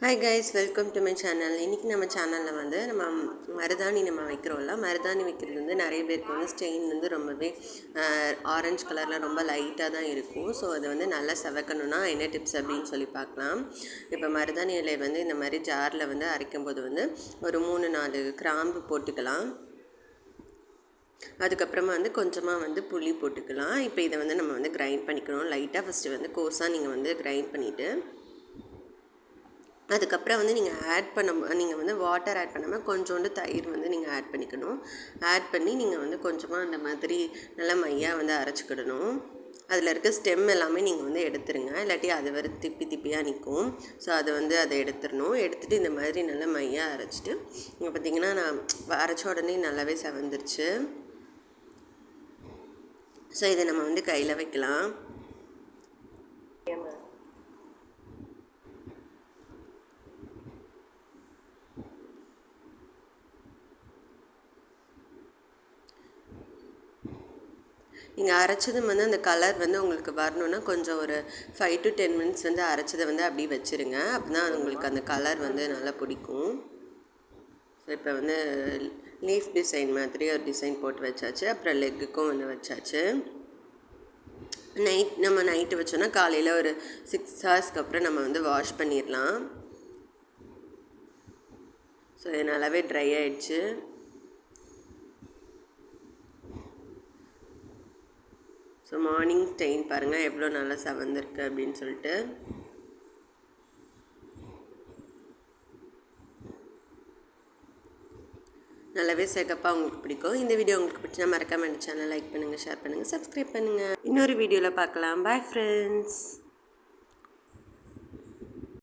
Hi guys, welcome to my channel. இன்றைக்கி நம்ம சேனலில் வந்து நம்ம மருதாணி வைக்கிறோம்ல. மருதாணி வைக்கிறது வந்து நிறைய பேருக்கு வந்து ஸ்டெயின் வந்து ரொம்பவே ஆரஞ்சு கலரில் ரொம்ப லைட்டாக தான் இருக்கும். ஸோ அது வந்து நல்லா செவக்கணுன்னா என்ன டிப்ஸ் அப்படின்னு சொல்லி பார்க்கலாம். இப்போ மருதாணி இலை வந்து இந்த மாதிரி ஜாரில் வந்து அரைக்கும்போது வந்து ஒரு 3-4 கிராம்பு போட்டுக்கலாம். அதுக்கப்புறமா வந்து கொஞ்சமாக வந்து புளி போட்டுக்கலாம். இப்போ இதை வந்து நம்ம வந்து கிரைண்ட் பண்ணிக்கணும். லைட்டாக ஃபஸ்ட்டு வந்து கோர்ஸாக நீங்கள் வந்து கிரைண்ட் பண்ணிவிட்டு அதுக்கப்புறம் வந்து நீங்கள் வந்து வாட்டர் ஆட் பண்ணாமல் கொஞ்சோண்டு தயிர் வந்து நீங்கள் ஆட் பண்ணிக்கணும். ஆட் பண்ணி நீங்கள் வந்து கொஞ்சமாக அந்த மாதிரி நல்லா மையாக வந்து அரைச்சிக்கிடணும். அதில் இருக்க ஸ்டெம் எல்லாமே நீங்கள் வந்து எடுத்துருங்க, இல்லாட்டி அது வரை திப்பியாக நிற்கும். ஸோ அதை எடுத்துடணும். எடுத்துகிட்டு இந்த மாதிரி நல்லா மையாக அரைச்சிட்டு இங்கே பார்த்திங்கன்னா நான் அரைச்ச உடனே நல்லாவே செவந்துருச்சு. ஸோ இதை நம்ம வந்து கையில் வைக்கலாம். நீங்கள் அரைச்சதும் வந்து அந்த கலர் வந்து உங்களுக்கு வரணுன்னா கொஞ்சம் ஒரு 5 to 10 மினிட்ஸ் வந்து அரைச்சதை வந்து அப்படியே வச்சுருங்க. அப்போ தான் உங்களுக்கு அந்த கலர் வந்து நல்லா பிடிக்கும். ஸோ இப்போ வந்து லீஃப் டிசைன் மாதிரி ஒரு டிசைன் போட்டு வச்சாச்சு. அப்புறம் லெக்குக்கும் வந்து வச்சாச்சு. நம்ம நைட்டு வச்சோன்னா காலையில் ஒரு 6 ஹவர்ஸ்க்கு அப்புறம் நம்ம வந்து வாஷ் பண்ணிடலாம். ஸோ இது நல்லாவே ட்ரை ஆகிடுச்சு. ஸோ மார்னிங் ஸ்டெயின் பாருங்கள் எவ்வளோ நல்லா செவந்திருக்கு அப்படின்னு சொல்லிட்டு. நல்லாவே சிகப்பாக உங்களுக்கு பிடிக்கும். இந்த வீடியோ உங்களுக்கு பிடிச்சா மறக்காம சேனல் லைக் பண்ணுங்கள், ஷேர் பண்ணுங்கள், சப்ஸ்கிரைப் பண்ணுங்கள். இன்னொரு வீடியோவில் பார்க்கலாம். Bye friends.